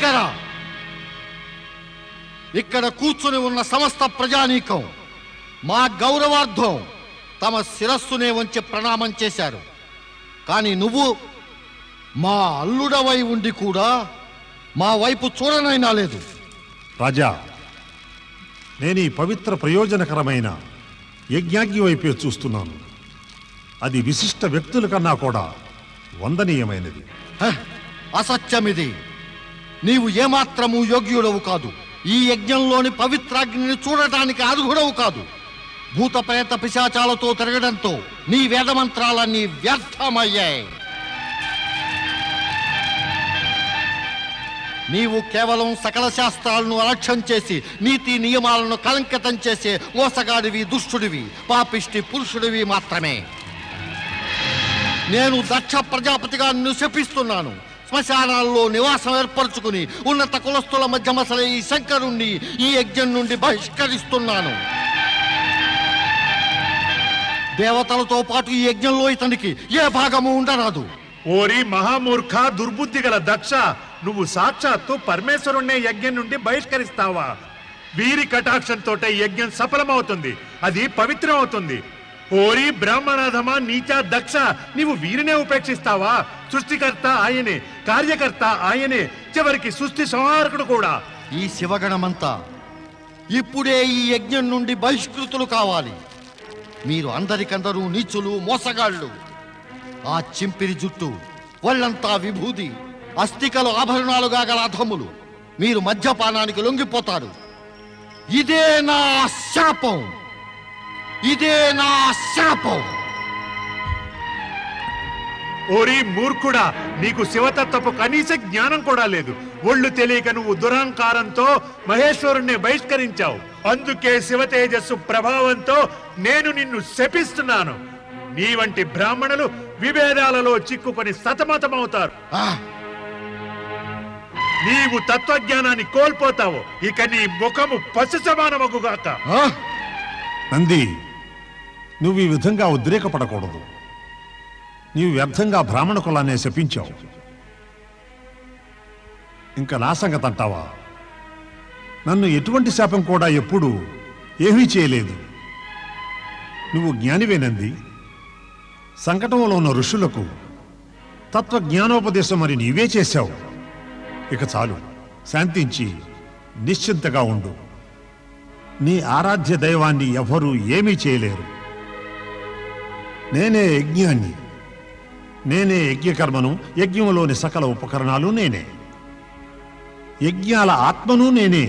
దగ్గర ఇక్కడ కూర్చుని ఉన్న సమస్త ప్రజానీకం మా గౌరవార్థం తమ శిరస్సునే వంచి ప్రణామం చేశారు. కానీ నువ్వు మా అల్లుడవై ఉండి కూడా మా వైపు చూడనైనా లేదు. రాజా, నేను ఈ పవిత్ర ప్రయోజనకరమైన యజ్ఞాగ్ని వైపే చూస్తున్నాను. అది విశిష్ట వ్యక్తుల కన్నా కూడా వందనీయమైనది. అసత్యమిది. నీవు ఏమాత్రము యోగ్యుడవు కాదు. ఈ యజ్ఞంలోని పవిత్రాగ్నిని చూడటానికి అర్హుడవు కాదు. భూత ప్రేత పిశాచాలతో తిరగడంతో నీ వేదమంత్రాలన్నీ వ్యర్థమయ్యాయి. నీవు కేవలం సకల శాస్త్రాలను అలక్ష్యం చేసి నీతి నియమాలను కలంకితం చేసే మోసగాడివి, దుష్టుడివి, పాపిష్టి పురుషుడివి మాత్రమే. నేను దక్ష ప్రజాపతిగా నిన్ను శపిస్తున్నాను. శ్మశానాల్లో నివాసం ఏర్పరచుకుని ఉన్నత కులస్తుల మధ్య మసలే ఈ శంకరుణ్ణి ఈ యజ్ఞం నుండి బహిష్కరిస్తున్నాను. దేవతలతో పాటు ఈ యజ్ఞంలో ఇతనికి ఏ భాగము ఉండరాదు. ఓరి మహామూర్ఖ, దుర్బుద్ధి గల దక్ష, నువ్వు సాక్షాత్తు పరమేశ్వరుణ్ణే యజ్ఞం నుండి బహిష్కరిస్తావా? వీరి కటాక్షంతో యజ్ఞం సఫలమవుతుంది, అది పవిత్రం అవుతుంది. ఓరి బ్రాహ్మణాధమా, నీచ దక్ష, నీవు వీరినే ఉపేక్షిస్తావా? సృష్టికర్త ఆయనే, కార్యకర్త ఆయనే, చివరికి సృష్టి సంహారకుడు కూడా. ఈ శివగణమంతా ఇప్పుడే ఈ యజ్ఞం నుండి బహిష్కృతులు కావాలి. మీరు అందరికందరూ నీచులు, మోసగాళ్ళు. ఆ చింపిరి జుట్టు, వాళ్ళంతా విభూది, అస్థికలు ఆభరణాలుగా గల అధములు. మీరు మద్యపానానికి లొంగిపోతారు. ఇదే నా శాపం, ఇదే నా శాపం. ఓరి మూర్ఖుడా, నీకు శివతత్వపు కనీస జ్ఞానం కూడా లేదు. ఒళ్ళు తెలియక నువ్వు దురహంకారంతో మహేశ్వరుణ్ణి బహిష్కరించావు. అందుకే శివ తేజస్సు ప్రభావంతో నేను నిన్ను శపిస్తున్నాను. నీ వంటి బ్రాహ్మణులు విభేదాలలో చిక్కుకొని సతమతమవుతారు. నీవు తత్వజ్ఞానాన్ని కోల్పోతావు. ఇక నీ ముఖము పశు సమానమగుగాక. నంది, నువ్వు ఈ విధంగా ఉద్రేకపడకూడదు. నీవు వ్యర్థంగా బ్రాహ్మణ కులాన్ని శపించావు. ఇంకా నా సంగతి అంటావా? నన్ను ఎటువంటి శాపం కూడా ఎప్పుడూ ఏమీ చేయలేదు. నువ్వు జ్ఞానివేనంది. సంకటంలో ఉన్న ఋషులకు తత్వజ్ఞానోపదేశం మరి నీవే చేశావు. ఇక చాలు, శాంతించి నిశ్చింతగా ఉండు. నీ ఆరాధ్య దైవాన్ని ఎవరూ ఏమీ చేయలేరు. నేనే యజ్ఞాన్ని, నేనే యజ్ఞకర్మను, యజ్ఞంలోని సకల ఉపకరణాలు నేనే, యజ్ఞాల ఆత్మను నేనే,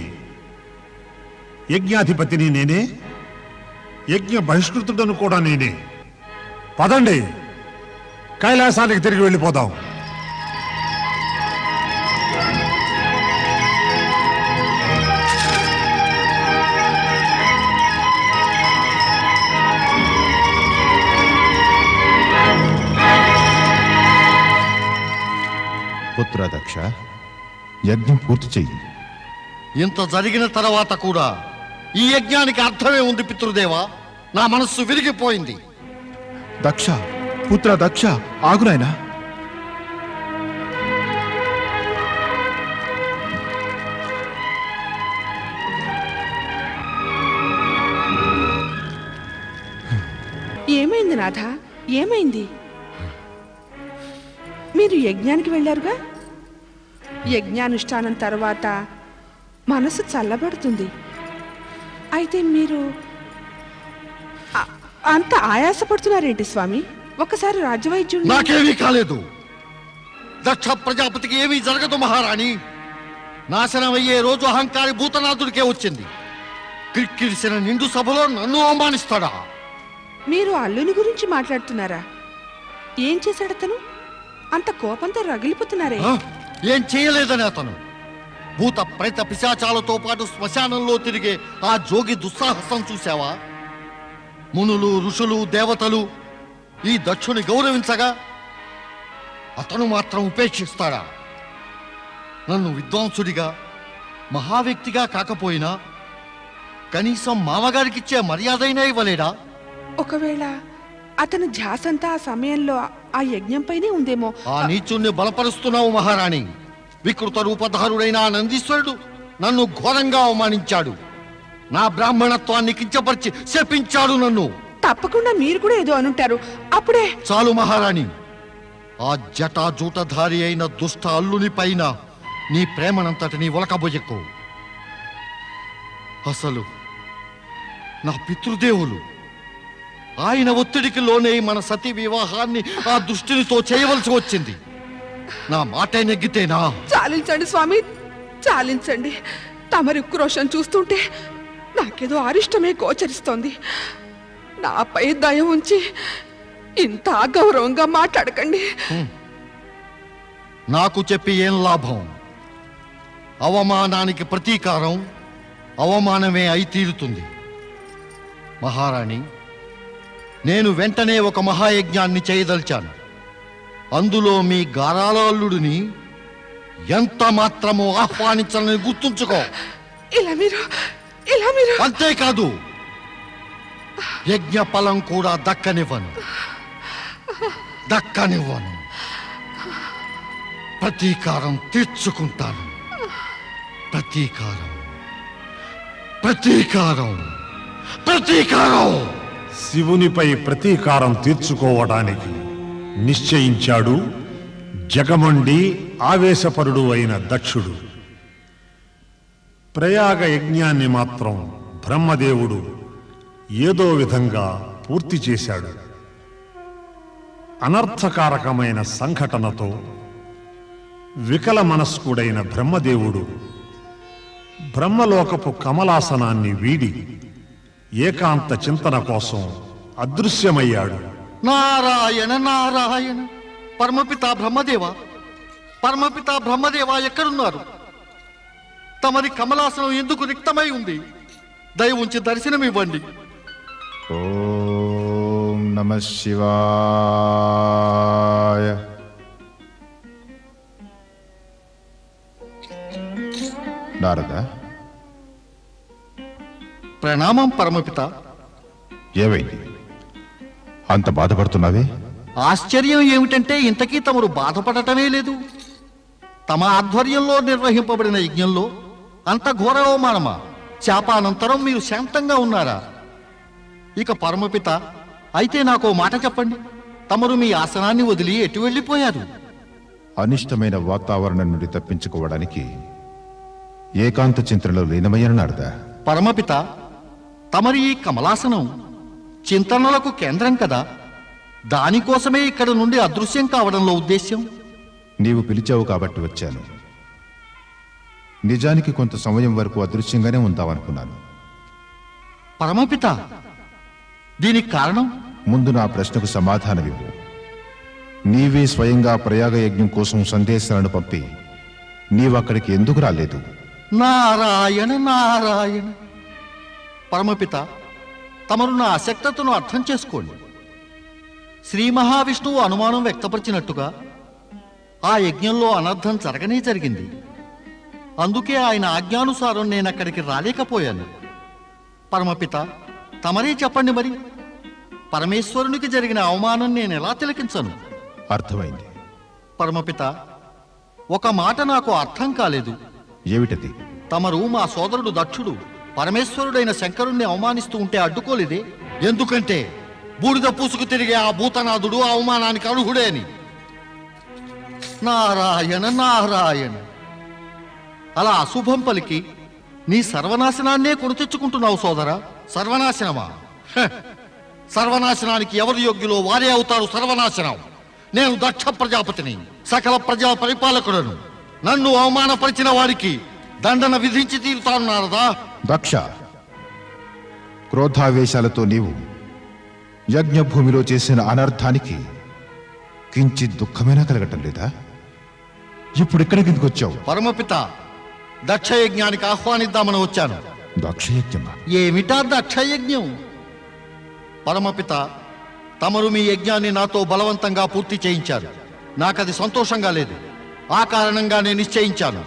యజ్ఞాధిపతిని నేనే, యజ్ఞ బహిష్కృతుడను కూడా నేనే. పదండి, కైలాసానికి తిరిగి వెళ్ళిపోదాం. పుత్ర దక్ష, యజ్ఞం పూర్తి చెయ్యి. ఇంత జరిగిన తర్వాత కూడా ఈ యజ్ఞానికి అర్థమే ఉంది పితృదేవా. నా మనస్సు విరిగిపోయింది. దక్ష, పుత్ర దక్ష, ఆగునాయనా. ఏమైంది నాథ, ఏమైంది? మీరు యజ్ఞానికి వెళ్ళారుగా. యజ్ఞానుష్ఠానం తర్వాత మనసు చల్లబడుతుంది. అయితే మీరు అంత ఆయాసపడుతున్నారేంటి స్వామి? ఒకసారి రాజ్యవైద్యుడు. నాకేమీ కాలేదు. దక్ష ప్రజాపతికి ఏమీ జరగదు మహారాణి. నాశనమయ్యే రోజు అహంకారి భూతనాథుడికే వచ్చింది. క్రిక్కిరిసిన నిండు సభలో నన్ను అవమానిస్తాడా? మీరు అల్లుని గురించి మాట్లాడుతున్నారా? ఏం చేశాడు అతను? అంత కోపంతో రగిలిపోతున్నారే. ఏం చేయలేదని అతను భూత ప్రేత పిశాచాలతో పాటు శ్మశానంలో తిరిగే ఆ జోగి దుస్సాహసం చూశావా? మునులు, ఋషులు, దేవతలు ఈ దక్షుని గౌరవించగా అతను మాత్రం ఉపేక్షిస్తాడా? నన్ను విద్వాంసుడిగా, మహావ్యక్తిగా కాకపోయినా కనీసం మామగారికిచ్చే మర్యాదైనా ఇవ్వలేడా? ఒకవేళ అతను ధ్యాసంతా ఆ సమయంలో ఆ యజ్ఞంపైనే ఉందేమో. ఆ నీచుణ్ణి బలపరుస్తున్నావు మహారాణి. వికృత రూపధారుడైన ఆ నందీశ్వరుడు నన్ను ఘోరంగా అవమానించాడు. నా బ్రాహ్మణత్వాన్ని కించపరిచి శపించాడు నన్ను. తప్పకుండా మీరు కూడా ఏదో అనుంటారు. అప్పుడే చాలు మహారాణి. ఆ జటాజూటధారి అయిన దుష్ట అల్లుని పైన నీ ప్రేమనంతటిని ఒలకబోయకు. అసలు నా పితృదేవులు ఆయన ఒత్తిడికి లోనే మన సతీ వివాహాన్ని ఆ దుష్టునితో చేయవలసి వచ్చింది. నా మాట నెగ్గితేనా? చాలించండి స్వామి, చాలించండి. తమరి ఉక్రోషం చూస్తుంటే నాకేదో అరిష్టమే గోచరిస్తోంది. నాపై దయ ఉంచి ఇంత గౌరవంగా మాట్లాడకండి. నాకు చెప్పి ఏం లాభం? అవమానానికి ప్రతీకారం అవమానమే అయి తీరుతుంది. మహారాణి, నేను వెంటనే ఒక మహాయజ్ఞాన్ని చేయదలిచాను. అందులో మీ గారాల అల్లుడిని ఎంత మాత్రమో ఆహ్వానించాలని గుర్తుంచుకో. ఇలా మీరు అంతేకాదు, యజ్ఞ ఫలం కూడా దక్కనివ్వను. ప్రతీకారం తీర్చుకుంటాను. ప్రతీకారం. శివునిపై ప్రతీకారం తీర్చుకోవడానికి నిశ్చయించాడు జగమండి ఆవేశపరుడు అయిన దక్షుడు. ప్రయాగ యజ్ఞాన్ని మాత్రం బ్రహ్మదేవుడు ఏదో విధంగా పూర్తి చేశాడు. అనర్థకారకమైన సంఘటనతో వికల మనస్కుడైన బ్రహ్మదేవుడు బ్రహ్మలోకపు కమలాసనాన్ని వీడి ఏకాంత చింతన కోసం అదృశ్యమయ్యాడు. నారాయణ నారాయణ. పరమపిత బ్రహ్మదేవ ఎక్కడున్నారు? తమరి కమలాసనం ఎందుకు రిక్తమై ఉంది? దయ ఉంచి దర్శనమివ్వండి. ఓం నమః శివాయ. నారద, ప్రణామం పరమపిత. ఏమైంది? అంత బాధపడుతున్నావే? ఆశ్చర్యం ఏమిటంటే ఇంతకీ తమరు బాధపడటమే లేదు. తమ ఆధ్వర్యంలో నిర్వహింపబడిన యజ్ఞంలో అంత ఘోర అవమానమా? శాపానంతరం మీరు శాంతంగా ఉన్నారా? ఇక పరమపిత, అయితే నాకో మాట చెప్పండి. తమరు మీ ఆసనాన్ని వదిలి ఎటు వెళ్ళిపోయారు? అనిష్టమైన వాతావరణం నుండి తప్పించుకోవడానికి ఏకాంత చింతనలో లీనమయ్యాను నారద. పరమపిత, తమరి ఈ కమలాసనం చింతనలకు కేంద్రం కదా. దానికోసమే ఇక్కడ నుండి అదృశ్యం కావడంలో ఉద్దేశ్యం. నీవు పిలిచావు కాబట్టి వచ్చాను. నిజానికి కొంత సమయం వరకు అదృశ్యంగానే ఉందామనుకున్నాను. పరమపిత, దీనికి కారణం? ముందు నా ప్రశ్నకు సమాధానమివ్వు. నీవే స్వయంగా ప్రయాగ యజ్ఞం కోసం సందేశాలను పంపి నీవక్కడికి ఎందుకు రాలేదు? నారాయణ నారాయణ. పరమపిత, తమరు నా అశక్తతను అర్థం చేసుకోండి. శ్రీ మహావిష్ణువు అనుమానం వ్యక్తపరిచినట్టుగా ఆ యజ్ఞంలో అనర్థం జరగనే జరిగింది. అందుకే ఆయన ఆజ్ఞానుసారం నేనక్కడికి రాలేకపోయాను. పరమపిత, తమరే చెప్పండి మరి. పరమేశ్వరునికి జరిగిన అవమానం నేనెలా తిలకించను? అర్థమైంది. పరమపిత, ఒక మాట నాకు అర్థం కాలేదు. ఏమిటది? తమరు మా సోదరుడు దక్షుడు పరమేశ్వరుడైన శంకరుణ్ణి అవమానిస్తూ ఉంటే అడ్డుకోలేదే? ఎందుకంటే బూడిద పూసుకు తిరిగే ఆ భూతనాథుడు అవమానానికి అర్హుడే అని. నారాయణ నారాయణ. అలా అశుభం పలికి నీ సర్వనాశనాన్నే కొని తెచ్చుకుంటున్నావు సోదరా. సర్వనాశనమా? సర్వనాశనానికి ఎవరు యోగ్యులో వారే అవుతారు సర్వనాశనం. నేను దక్ష ప్రజాపతిని, సకల ప్రజా పరిపాలకుడను. నన్ను అవమానపరిచిన వారికి దండన విధించి తీరుతాను నారదా. దక్ష, క్రోధావేశాలతో నీవు యజ్ఞభూమిలో చేసిన అనర్థానికి కించిత్ దుఃఖమైనా కలగటం లేదా? ఇప్పుడు ఇక్కడికి ఎందుకు వచ్చావు? పరమపిత, దక్షయజ్ఞానికి ఆహ్వానిద్దామని వచ్చాను. దక్షయజ్ఞమా? ఏమిటా దక్షయజ్ఞం? పరమపిత, తమరు మీ యజ్ఞాన్ని నాతో బలవంతంగా పూర్తి చేయించారు. నాకది సంతోషంగా లేదు. ఆ కారణంగా నేను నిశ్చయించాను,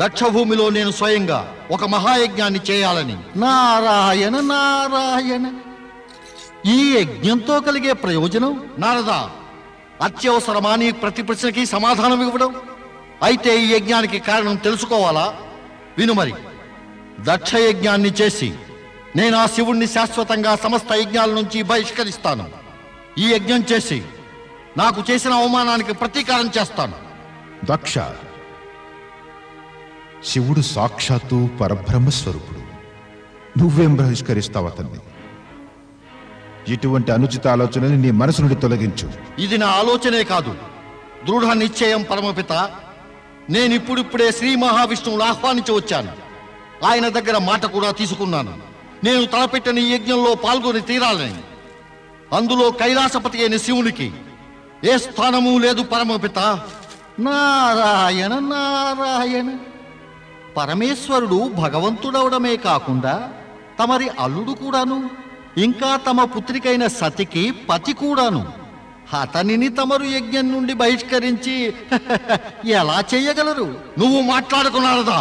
దక్షభూమిలో నేను స్వయంగా ఒక మహాయజ్ఞాన్ని చేయాలని. నారాయణ నారాయణ. ఈ యజ్ఞంతో కలిగే ప్రయోజనం నారదా, అత్యవసరమా నీ ప్రతి ప్రశ్నకి సమాధానం ఇవ్వడం? అయితే ఈ యజ్ఞానికి కారణం తెలుసుకోవాలా? విను మరి. దక్ష యజ్ఞాన్ని చేసి నేను ఆ శివుణ్ణి శాశ్వతంగా సమస్త యజ్ఞాల నుంచి బహిష్కరిస్తాను. ఈ యజ్ఞం చేసి నాకు చేసిన అవమానానికి ప్రతీకారం చేస్తాను. దక్ష, శివుడు సాక్షాత్తు పరబ్రహ్మస్వరూపుడు. నువ్వేం బహిష్కరిస్తావు అతన్ని? ఇటువంటి అనుచిత ఆలోచనని నీ మనసు నుండి తొలగించు. ఇది నా ఆలోచనే కాదు, దృఢ నిశ్చయం పరమపిత. నేనిప్పుడిప్పుడే శ్రీ మహావిష్ణువును ఆహ్వానించి వచ్చాను. ఆయన దగ్గర మాట కూడా తీసుకున్నాను. నేను తలపెట్టిన ఈ యజ్ఞంలో పాల్గొని తీరాలని. అందులో కైలాసపతి అయిన శివునికి ఏ స్థానము లేదు పరమపిత. నారాయణ నారాయణ. పరమేశ్వరుడు భగవంతుడవడమే కాకుండా తమరి అల్లుడు కూడాను, ఇంకా తమ పుత్రికైన సతికి పతి కూడాను. అతనిని తమరు యజ్ఞం నుండి బహిష్కరించి ఎలా చేయగలరు? నువ్వు మాట్లాడుకున్నారదా?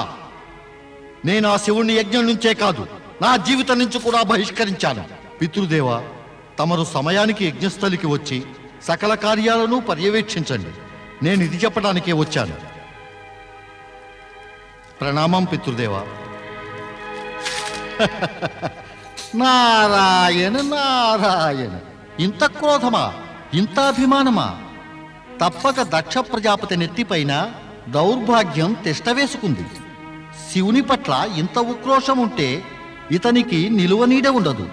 నేను ఆ శివుణ్ణి యజ్ఞం నుంచే కాదు, నా జీవితం నుంచి కూడా బహిష్కరించాను. పితృదేవ, తమరు సమయానికి యజ్ఞస్థలికి వచ్చి సకల కార్యాలను పర్యవేక్షించండి. నేను ఇది చెప్పడానికే వచ్చాను. ప్రణామం పితృదేవ. నారాయణ నారాయణ. ఇంత క్రోధమా, ఇంత అభిమానమా? తప్పక దక్ష ప్రజాపతి నెత్తిపైన దౌర్భాగ్యం తిష్టవేసుకుంది. శివుని పట్ల ఇంత ఉక్రోషం ఉంటే ఇతనికి నిలువ నీడ ఉండదు.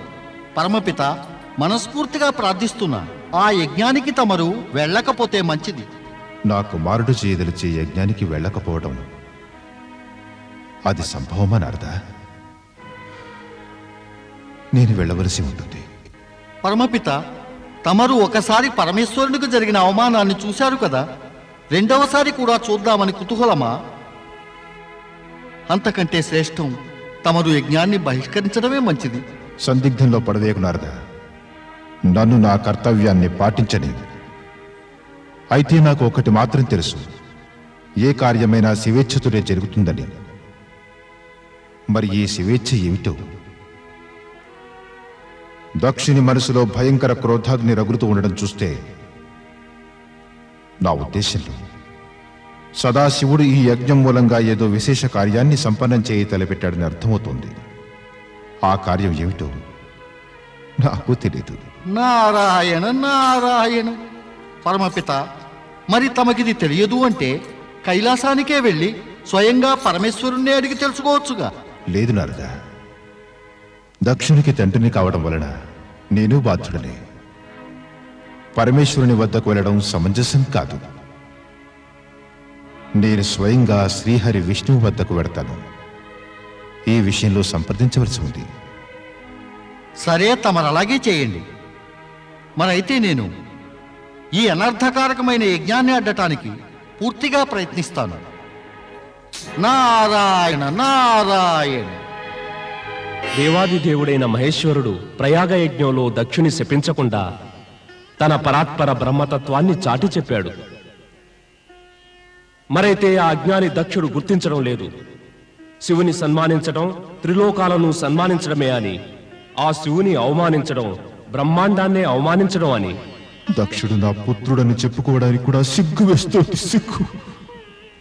పరమపిత, మనస్ఫూర్తిగా ప్రార్థిస్తున్నా, ఆ యజ్ఞానికి తమరు వెళ్ళకపోతే మంచిది. నా కుమారుడు చేయదలిచే యజ్ఞానికి వెళ్ళకపోవడం అది సంభవమని అర్థా? నేను వెళ్ళవలసి ఉంటుంది. పరమపిత, తమరు ఒకసారి పరమేశ్వరునికి జరిగిన అవమానాన్ని చూశారు కదా, రెండవసారి కూడా చూద్దామని కుతూహలమా? అంతకంటే శ్రేష్టం తమరు యజ్ఞాన్ని బహిష్కరించడమే మంచిది. సందిగ్ధంలో పడవేకు నారదా. నన్ను నా కర్తవ్యాన్ని పాటించని. అయితే నాకు ఒకటి మాత్రం తెలుసు, ఏ కార్యమైనా శివేచ్ఛతోనే జరుగుతుందని. మరి ఈ శివేచ్ఛ ఏమిటో? దక్షుని మనసులో భయంకర క్రోధాగ్ని రగులుతూ ఉండడం చూస్తే నా ఉద్దేశంలో సదాశివుడు ఈ యజ్ఞం మూలంగా ఏదో విశేష కార్యాన్ని సంపన్నం చేయి తలపెట్టాడని అర్థమవుతోంది. ఆ కార్యం ఏమిటో నాకు తెలియదు. నారాయణ నారాయణ. పరమపిత, మరి తమకిది తెలియదు అంటే కైలాసానికే వెళ్ళి స్వయంగా పరమేశ్వరుణ్ణి అడిగి తెలుసుకోవచ్చుగా. లేదు నారదా. దక్షునికి తండ్రిని కావడం వలన నేను బాధ్యుడనే. పరమేశ్వరుని వద్దకు వెళ్ళడం సమంజసం కాదు. నేను స్వయంగా శ్రీహరి విష్ణువు వద్దకు వెడతాను. ఈ విషయంలో సంప్రదించవలసి ఉంది. సరే, తమరు అలాగే చేయండి. మరైతే నేను ఈ అనర్థకారకమైన యజ్ఞాన్ని అడ్డటానికి పూర్తిగా ప్రయత్నిస్తాను. నారాయణ నారాయణ. దేవాది దేవుడైన మహేశ్వరుడు ప్రయాగ యజ్ఞంలో దక్షుని శపించకుండా తన పరాత్పర బ్రహ్మతత్వాన్ని చాటి చెప్పాడు. మరైతే ఆ అజ్ఞాని దక్షుడు గుర్తించడం లేదు. శివుని సన్మానించడం త్రిలోకాలను సన్మానించడమే అని, ఆ శివుని అవమానించడం బ్రహ్మాండాన్నే అవమానించడం అని. దక్షుడు నా పుత్రుడని చెప్పుకోవడానికి కూడా సిగ్గు వేస్తోంది. సిగ్గు.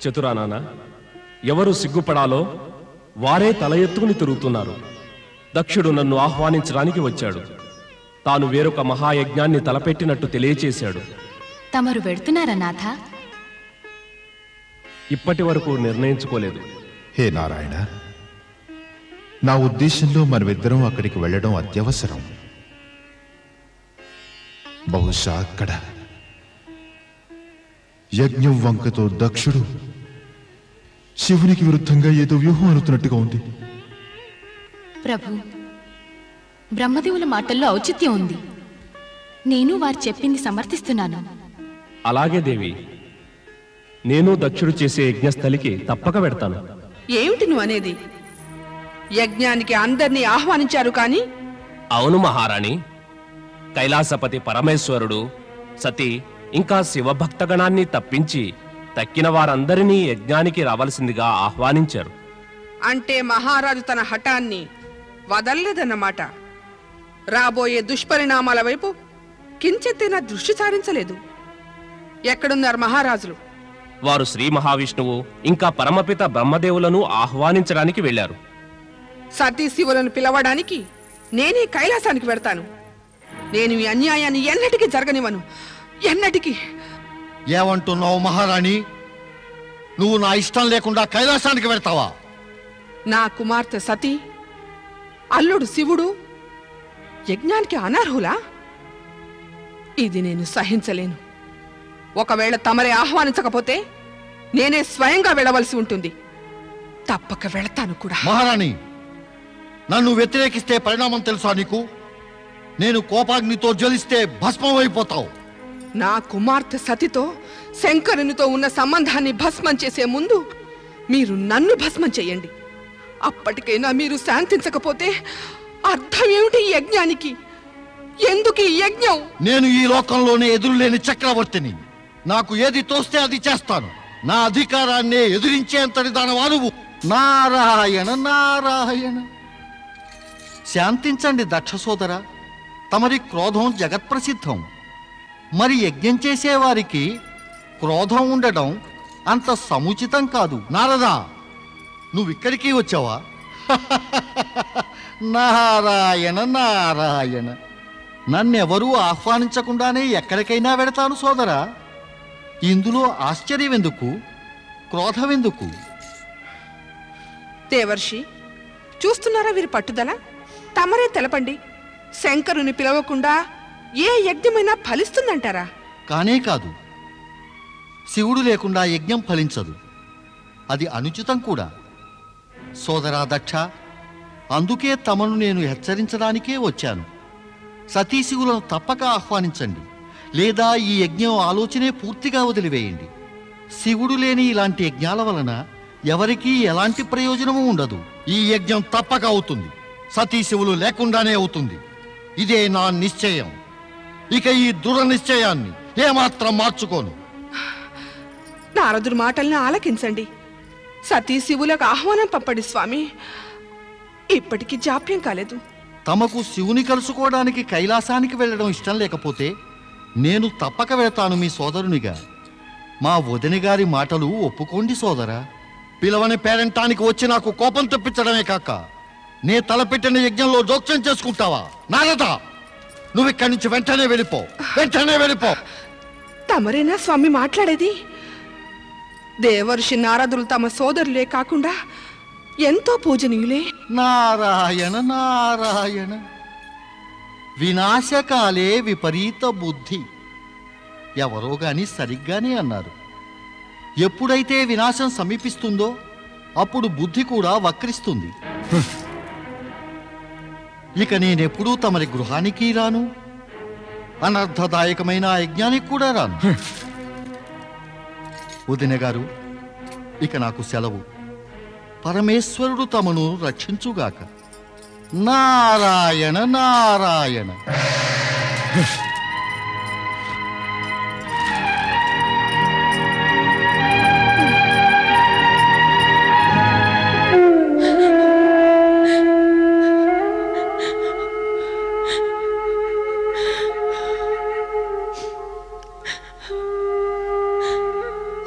చతురానానా, ఎవరు సిగ్గుపడాలో వారే తల ఎత్తుకుని తిరుగుతున్నారు. దక్షుడు నన్ను ఆహ్వానించడానికి వచ్చాడు. తాను వేరొక మహాయజ్ఞాన్ని తలపెట్టినట్టు తెలియచేశాడు. తమరు వెడుతున్నారా నాథ? ఇప్పటి వరకు నిర్ణయించుకోలేదు. హే నారాయణ, నా ఉద్దేశంలో మనమిద్దరం అక్కడికి వెళ్ళడం అత్యవసరం. బహుశా అక్కడ యజ్ఞం వంకతో దక్షుడు శివునికి విరుద్ధంగా ఏదో వ్యూహం అనుతున్నట్టుగా ఉంది. ప్రభు, బ్రహ్మదేవుల మాటల్లో ఔచిత్యం ఉంది. నేను వారు చెప్పింది సమర్థిస్తున్నాను. అలాగే దేవి, నేను దక్షుడు చేసే యజ్ఞస్థలికి తప్పక వెడతాను. ఏమిటి నువ్వు అనేది? యజ్ఞానికి అందరినీ ఆహ్వానించారు కానీ? అవును మహారాణి. కైలాసపతి పరమేశ్వరుడు, సతీ ఇంకా శివభక్తగణాన్ని తప్పించి తక్కిన వారందరినీ యజ్ఞానికి రావలసిందిగా ఆహ్వానించారు. అంటే మహారాజు తన హఠాన్ని వదల్లేదన్నమాట. రాబోయే దుష్పరిణామాల వైపు కించెత్తైనా దృష్టి సారించలేదు. ఎక్కడున్నారు మహారాజులు? వారు శ్రీ మహావిష్ణువు ఇంకా పరమపిత బ్రహ్మదేవులను ఆహ్వానించడానికి వెళ్లారు. సతీ శివులను పిలవడానికి నేనే కైలాసానికి వెడతాను. నేను ఈ అన్యాయాన్ని ఎన్నటికీ జరగనివ్వను, ఎన్నటికీ. ఏమంటున్నావు మహారాణి? నువ్వు నా ఇష్టం లేకుండా కైలాసానికి వెళ్తావా? నా కుమార్తె సతీ, అల్లుడు శివుడు యజ్ఞానికి అనర్హులా? ఇది నేను సహించలేను. ఒకవేళ తమరే ఆహ్వానించకపోతే నేనే స్వయంగా వెళ్ళవలసి ఉంటుంది. తప్పక వెళతాను కూడా. మహారాణి, నన్ను వ్యతిరేకిస్తే పరిణామం తెలుసా నీకు? నేను కోపాగ్నితో జ్వలిస్తే భస్మమైపోతావు. నా కుమార్తె సతితో శంకరునితో ఉన్న సంబంధాన్ని భస్మం చేసే ముందు మీరు నన్ను భస్మం చెయ్యండి. అప్పటికైనా మీరు శాంతించకపోతే అర్థం ఏమిటి ఈ యజ్ఞానికి? ఎందుకు ఈ యజ్ఞం? నేను ఈ లోకంలోనే ఎదురులేని చక్రవర్తిని. నాకు ఏది తోస్తే అది చేస్తాను. నా అధికారాన్ని ఎదిరించేంతటి దానవా నువ్వు? నారాయణ నారాయణ. శాంతించండి దక్ష సోదర, తమరి క్రోధం జగత్ప్రసిద్ధం. మరి యజ్ఞం చేసేవారికి క్రోధం ఉండడం అంత సముచితం కాదు. నారదా, నువ్విక్కడికి వచ్చావా? నారాయణ నారాయణ. నన్నెవరూ ఆహ్వానించకుండానే ఎక్కడికైనా వెడతాను సోదరా. ఇందులో ఆశ్చర్యం ఎందుకు, క్రోధం ఎందుకు? దేవర్షి, చూస్తున్నారా వీరి పట్టుదల? తమరే తెలపండి, శంకరుని పిలవకుండా ఏ యజ్ఞమైనా ఫలిస్తుందంటారా? కానే కాదు, శివుడు లేకుండా యజ్ఞం ఫలించదు. అది అనుచితం కూడా. సోదరా దక్ష, అందుకే తమను నేను హెచ్చరించడానికే వచ్చాను. సతీశివులను తప్పక ఆహ్వానించండి, లేదా ఈ యజ్ఞం ఆలోచనే పూర్తిగా వదిలివేయండి. శివుడు లేని ఇలాంటి యజ్ఞాల వలన ఎవరికీ ఎలాంటి ప్రయోజనము ఉండదు. ఈ యజ్ఞం తప్పక అవుతుంది, సతీశివులు లేకుండానే అవుతుంది. ఇదే నా నిశ్చయం. ఇక ఈ దృఢ నిశ్చయాన్ని ఏమాత్రం మార్చుకోను. నారదుడి మాటల్ని ఆలకించండి. సతీ శివులకు ఆహ్వానం పంపండి స్వామి. ఇప్పటికీ జాప్యం కాలేదు. తమకు శివుని కలుసుకోవడానికి కైలాసానికి వెళ్ళడం ఇష్టం లేకపోతే నేను తప్పక వెళతాను మీ సోదరునిగా. మా వదిన గారి మాటలు ఒప్పుకోండి సోదరా. పిలవని పేరంటానికి వచ్చి నాకు కోపం తెప్పించడమే కాక నే తలపెట్టిన యజ్ఞంలో జోక్యం చేసుకుంటావా? నారదా, నువ్వు ఇక్కడి నుంచి వెంటనే వెళ్ళిపో, వెంటనే వెళ్ళిపో. తమరేనా స్వామి మాట్లాడేది? దేవర్షి నారదులు తమ సోదరులే కాకుండా ఎంతో పూజనీయులే. నారాయణ నారాయణ. వినాశకాలే విపరీత బుద్ధి. ఎవరో గాని సరిగ్గానే అన్నారు. ఎప్పుడైతే వినాశం సమీపిస్తుందో అప్పుడు బుద్ధి కూడా వక్రిస్తుంది. ఇక నేనెప్పుడూ తమరి గృహానికి రాను, అనర్థదాయకమైన ఆ యజ్ఞానికి కూడా రాను. వదిన గారు, ఇక నాకు సెలవు. పరమేశ్వరుడు తమను రక్షించుగాక. నారాయణ నారాయణ.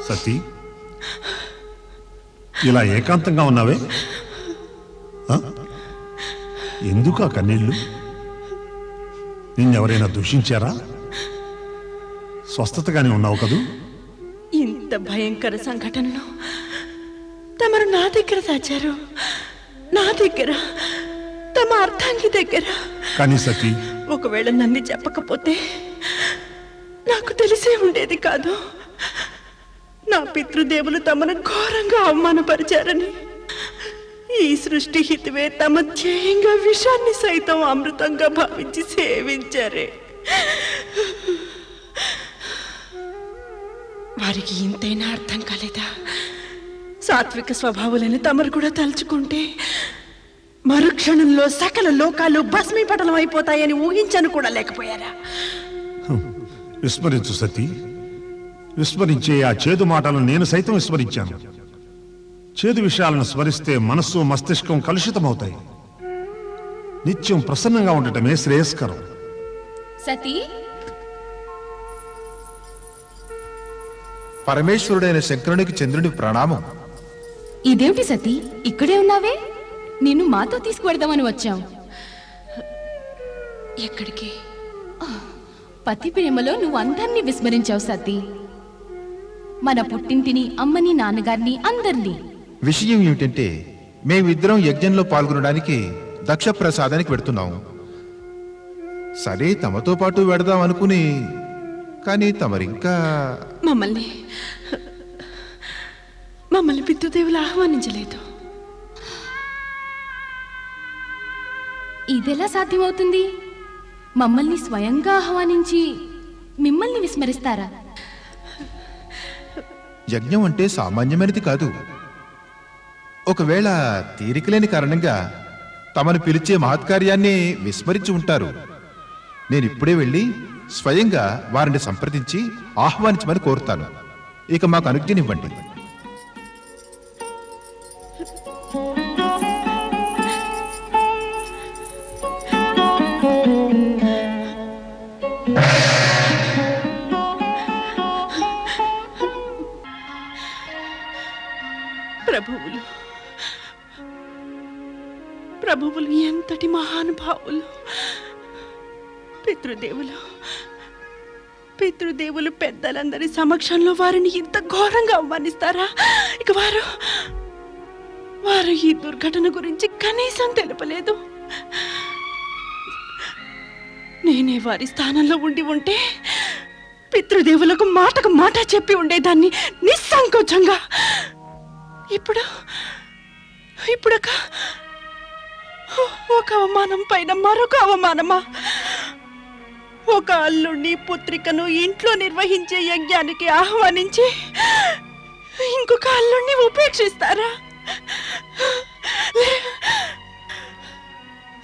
సతీ, ఇలా ఏకాంతంగా ఉన్నావే? ఎందుకు ఆ కన్నీళ్ళు? నిన్నెవరైనా దూషించారా? స్వస్థతగానే ఉన్నావు కదూ? ఇంత భయంకర సంఘటనలో తమరు నా దగ్గర దాచారు, నా దగ్గర, తమ అర్థానికి దగ్గర. కానీ సతీ, ఒకవేళ నన్ను చెప్పకపోతే నాకు తెలిసే ఉండేది కాదు. నా పితృదేవులు తమను ఘోరంగా అవమానపరిచారని, ఈ సృష్టి హితువే తమ ధ్యేయంగా విషాన్ని సైతం అమృతంగా భావించి సేవించారే. వారికి ఇంతైనా అర్థం కాలేదా? సాత్విక స్వభావాలని తమరు కూడా తలుచుకుంటే మరుక్షణంలో సకల లోకాలు భస్మీపటలం అయిపోతాయని ఊహించను కూడా లేకపోయారా? విస్మరించు సతీ, విస్మరించే ఆ చేదు మాటలను నేను సైతం విస్మరించాను. చేదు విషయాలను స్మరిస్తే మనస్సు మస్తిష్కం కలుషితమవుతాయి. నిత్యం ప్రసన్నంగా ఉండటమే శ్రేయస్కరం. సతీ, పరమేశ్వరుడైన శంకరునికి చంద్రుని ప్రణామం. ఇదేమిటి సతీ, ఇక్కడే ఉన్నావే? నిన్ను మాతో తీసుకువెడదామని వచ్చాం. ఎక్కడికి? పతి ప్రేమలో నువ్వు అందరినీ విస్మరించావు సతీ. మన పుట్టింటిని, అమ్మని, నాన్నగారిని, అందరినీ. విషయం ఏమిటంటే మేమిద్దరం యజ్ఞంలో పాల్గొనడానికి దక్ష ప్రసాదానికి వెడుతున్నాం. సరే తమతో పాటు వెడదాం అనుకుని, కానీ తమరింకా మమ్మల్ని పితృదేవులు ఆహ్వానించలేదు. ఇదెలా సాధ్యమవుతుంది? మమ్మల్ని స్వయంగా ఆహ్వానించి మిమ్మల్ని విస్మరిస్తారా? యజ్ఞం అంటే సామాన్యమైనది కాదు. ఒకవేళ తీరికలేని కారణంగా తమను పిలిచే మహత్కార్యాన్ని విస్మరించి ఉంటారు. నేనిప్పుడే వెళ్ళి స్వయంగా వారిని సంప్రదించి ఆహ్వానించమని కోరుతాను. ఇక మాకు అనుజ్ఞనివ్వండి. ప్రభువులు ఎంతటి మహానుభావులు! పితృదేవులు పెద్దలందరి సమక్షంలో వారిని ఇంత ఘోరంగా అవమానిస్తారా? ఇక వారు ఈ దుర్ఘటన గురించి కనీసం తెలుపలేదు. నేనే వారి స్థానంలో ఉంటే పితృదేవులకు మాటకు మాట చెప్పి ఉండేదాన్ని నిస్సంకోచంగా. ఇప్పుడు ఒక అవమానం పైన మరొక అవమానమా? ఒక అల్లుడిని, పుత్రికను ఇంట్లో నిర్వహించే యజ్ఞానికి ఆహ్వానించి ఇంకొక అల్లుడిని ఉపేక్షిస్తారా?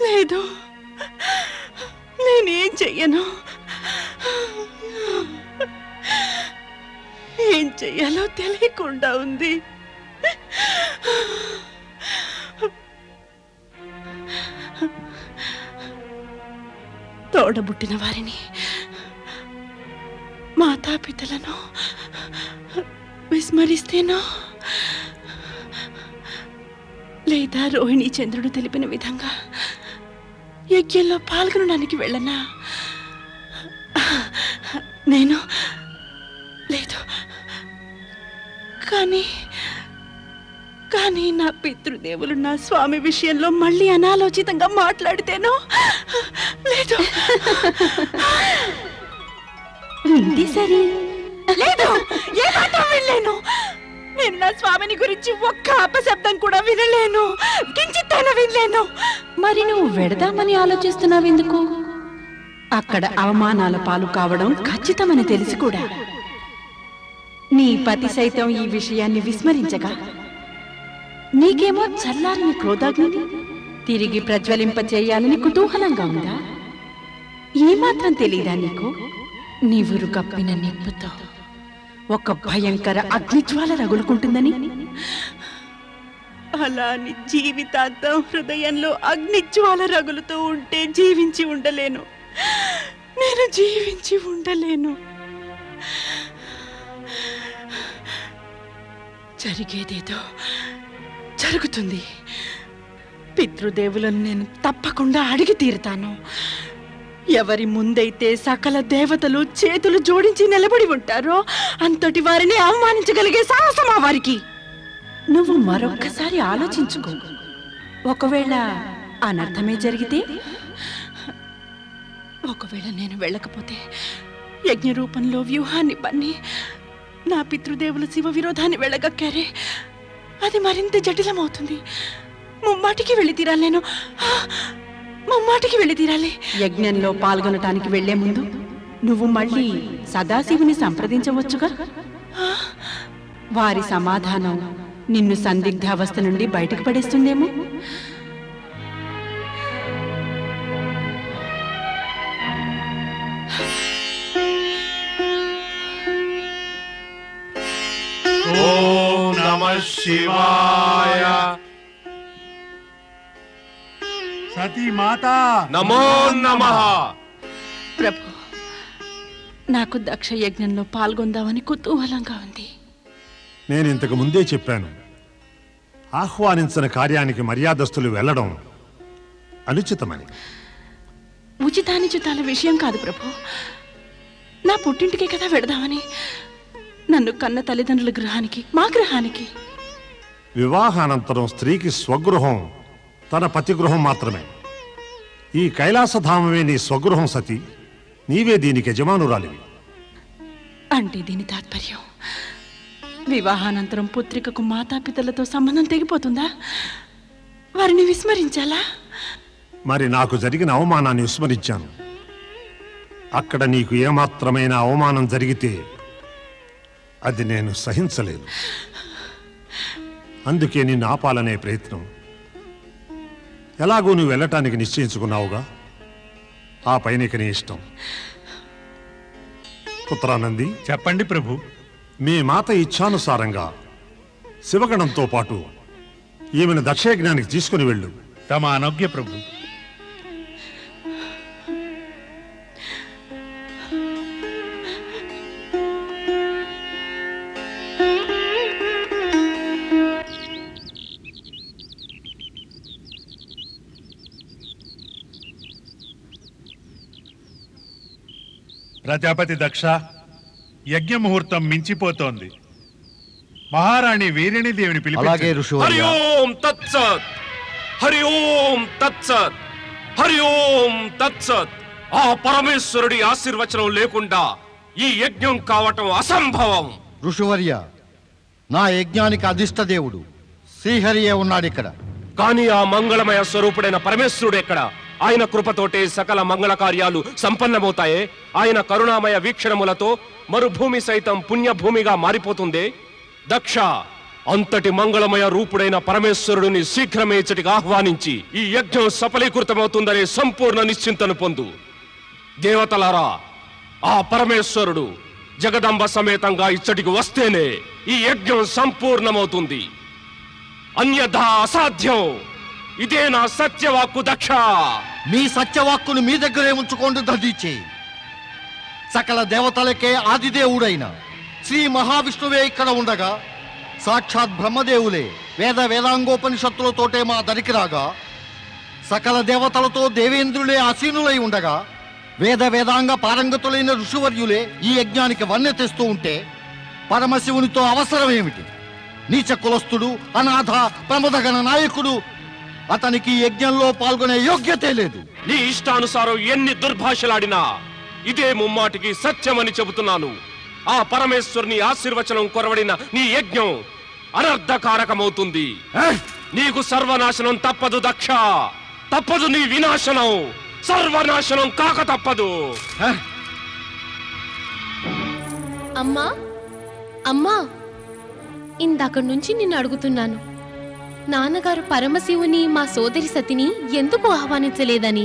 లేదు, నేనేం చెయ్యను. ఏం చెయ్యాలో తెలియకుండా ఉంది. తోడబుట్టిన వారిని, మాతాపితలను విస్మరిస్తేనో, లేదా రోహిణి చంద్రుడు తెలిపిన విధంగా యజ్ఞంలో పాల్గొనడానికి వెళ్ళనా? నేను లేదు. కానీ నా పితృదేవులు నా స్వామి విషయంలో మళ్ళీ అనాలోచితంగా మాట్లాడితేనో? లేదు. సరే, లేదు, ఏ మాత్రం వినలేను. నేను నా స్వామిని గురించి ఒక్క అపశబ్దం కూడా వినలేను, కించిత్తైనా వినలేను. మరి నువ్వు వెడదామని ఆలోచిస్తున్నావెందుకు? అక్కడ అవమానాల పాలు కావడం ఖచ్చితమని తెలిసి కూడా నీ పతి సైతం ఈ విషయాన్ని విస్మరించగా నీకేమో చల్లారిన క్రోధాగ్ని తిరిగి ప్రజ్వలింపచేయాలని కుతూహలంగా ఉందా? ఈ మాత్రం తెలీదా నీకు? నీవురు కప్పిన నిప్పుతో ఒక భయంకర అగ్నిజ్వాల రగులుకుంటుందని? అలా అని జీవితాంతం హృదయంలో అగ్నిజ్వాల రగులుతూ ఉంటే జీవించి ఉండలేను. నేను జీవించి ఉండలేను. జరిగేదేదో జరుగుతుంది. పితృదేవులను నేను తప్పకుండా అడిగి తీరుతాను. ఎవరి ముందైతే సకల దేవతలు చేతులు జోడించి నిలబడి ఉంటారో అంతటి వారిని అవమానించగలిగే సాహసం ఆ వారికి. నువ్వు మరొక్కసారి ఆలోచించుకో. ఒకవేళ అనర్థమే జరిగితే? ఒకవేళ నేను వెళ్ళకపోతే యజ్ఞ రూపంలో వ్యూహాన్ని పన్ని నా పితృదేవుల శివ విరోధాన్ని వెళ్ళగక్కారే, అది మరింత జటిలమవుతుంది. ముమ్మాటికి వెళ్ళి తీరాలి. నేను ముమ్మాటికి వెళ్ళి తీరాలి. యజ్ఞంలో పాల్గొనటానికి వెళ్లే ముందు నువ్వు మళ్ళీ సదాశివుని సంప్రదించవచ్చుగా? వారి సమాధానం నిన్ను సందిగ్ధావస్థ నుండి బయటకు పడేస్తుందేమో. ఓం నమః శివాయ. సతీ మాతా నమో నమః. ప్రభు, నాకు దక్ష యజ్ఞంలో పాల్గొందామని కుతూహలంగా ఉంది. నేను ఇంతకు ముందే చెప్పాను, ఆహ్వానించిన కార్యానికి మర్యాదస్తులు వెళ్ళడం అనుచితమని. ఉచితానిచితాల విషయం కాదు ప్రభు. నా పుట్టింటికే కదా వెడదామని, నన్ను కన్న తల్లిదండ్రుల గృహానికి, మా గృహానికి. వివాహానంతరం స్త్రీకి స్వగృహం తన పతి గృహం మాత్రమే. ఈ కైలాసధామమే నీ స్వగృహం సతీ. నీవే దీనికి యజమానురాలివి. అంటే దీని తాత్పర్యం వివాహానంతరం పుత్రికకు మాతాపితలతో సంబంధం తెగిపోతుందా? వారిని విస్మరించాలా? మరి నాకు జరిగిన అవమానాన్ని విస్మరించాను. అక్కడ నీకు ఏమాత్రమైన అవమానం జరిగితే అది నేను సహించలేను. అందుకే నిన్ను ఆపాలనే ప్రయత్నం. ఎలాగో నువ్వు వెళ్ళటానికి నిశ్చయించుకున్నావుగా, ఆ పైన నీ ఇష్టం. పుత్రానంది, చెప్పండి ప్రభు. మీ మాత ఇచ్ఛానుసారంగా శివగణంతో పాటు ఈమెను దక్షయజ్ఞానికి తీసుకుని వెళ్ళు. తమ అనోగ్య ప్రభు. ప్రజాపతి దక్ష, యజ్ఞ ముహూర్తం మించిపోతోంది. మహారాణి వీరిణిదేవిని అలాగే పిలిపించండి. ఋషివర్య. హరి ఓం తత్సత్, హరి ఓం తత్సత్, హరి ఓం తత్సత్. ఆ పరమేశ్వరుడి ఆశీర్వచనం లేకుండా ఈ యజ్ఞం కావటం అసంభవం. ఋషివర్య, నా యజ్ఞానికి అధిష్ట దేవుడు శ్రీహరియే ఉన్నాడు ఇక్కడ. కానీ ఆ మంగళమయ స్వరూపుడైన పరమేశ్వరుడు ఎక్కడ? ఆయన కృపతోటే సకల మంగళ కార్యాలు సంపన్నమవుతాయే. ఆయన కరుణామయ వీక్షణములతో మరుభూమి సైతం పుణ్యభూమిగా మారిపోతుంది. దక్ష, అంతటి మంగళమయ రూపుడైన పరమేశ్వరుడిని శీఘ్రమే ఇచ్చటికి ఆహ్వానించి ఈ యజ్ఞం సఫలీకృతమవుతుందనే సంపూర్ణ నిశ్చింతను పొందు. దేవతలారా, ఆ పరమేశ్వరుడు జగదంబ సమేతంగా ఇచ్చటికి వస్తేనే ఈ యజ్ఞం సంపూర్ణమవుతుంది. అన్యథా అసాధ్యం. ఇదే నా సత్యవాక్కు దక్ష. మీ సత్యవాక్కును మీ దగ్గరే ఉంచుకోండి దదీచి. సకల దేవతలకే ఆదిదేవుడైన శ్రీ మహావిష్ణువే ఇక్కడ ఉండగా, సాక్షాత్ బ్రహ్మదేవులే వేదాంగోపనిషత్తులతోటే మా దరికి రాగా, సకల దేవతలతో దేవేంద్రులే ఆసీనులై ఉండగా, వేదాంగ పారంగతులైన ఋషివర్యులే ఈ యజ్ఞానికి వన్నె తెస్తూ ఉంటే పరమశివునితో అవసరం ఏమిటి? నీచ కులస్థుడు, అనాథ, ప్రమదగణ నాయకుడు, అతనికి యజ్ఞంలో పాల్గొనే యోగ్యతే లేదు. నీ ఇష్టానుసారం ఎన్ని దుర్భాషలాడినా ఇదే ముమ్మాటికి సత్యమని చెబుతున్నాను. ఆ పరమేశ్వరుని ఆశీర్వచనం కొరవడిన నీ యజ్ఞం అనర్థకారకమవుతుంది. నీకు సర్వనాశనం తప్పదు దక్ష, తప్పదు నీ వినాశనం. సర్వనాశనం కాక తప్పదు. అమ్మా, అమ్మా, ఇందాక నుంచి నిన్ను అడుగుతున్నాను, నాన్నగారు పరమశివుని మా సోదరి సతిని ఎందుకు ఆహ్వానించలేదని.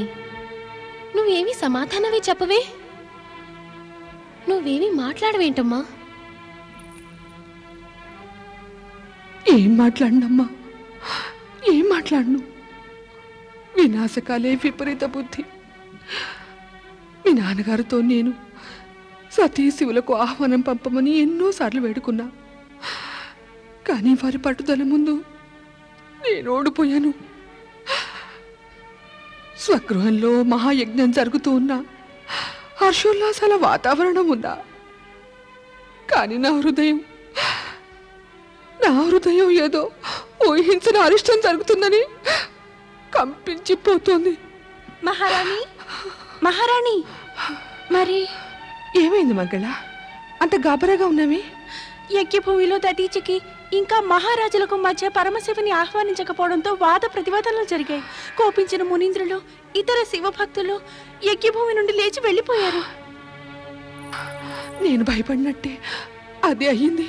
నువ్వేమీ సమాధానమే చెప్పవే? నువ్వేమీ మాట్లాడవేంటమ్మా? ఏం మాట్లాడినమ్మా? ఏం మాట్లాడను? వినాశకాలే విపరీత బుద్ధి. మీ నాన్నగారితో నేను సతీ శివులకు ఆహ్వానం పంపమని ఎన్నోసార్లు వేడుకున్నా. కానీ వారి పట్టుదల ముందు నేను ఓడిపోయాను. స్వగృహంలో మహాయజ్ఞం జరుగుతూ ఉన్నా, హర్షోల్లాసాల వాతావరణం ఉందా. కానీ నా హృదయం ఏదో ఊహించిన అరిష్టం జరుగుతుందని కంపించిపోతోంది. మహారాణి, మరి ఏమైంది మంగళ? అంత గాబరాగా ఉన్నావి? యజ్ఞభూమిలో దటీచికి ఇంకా మహారాజులకు మధ్య పరమశివుని ఆహ్వానించకపోవడంతో వాద ప్రతివాదనలు జరిగాయి. కోపించిన మునీంద్రులు, ఇతర శివభక్తులు యజ్ఞభూమి నుండి లేచి వెళ్ళిపోయారు. నేను భయపడినట్టే అదే అయ్యింది.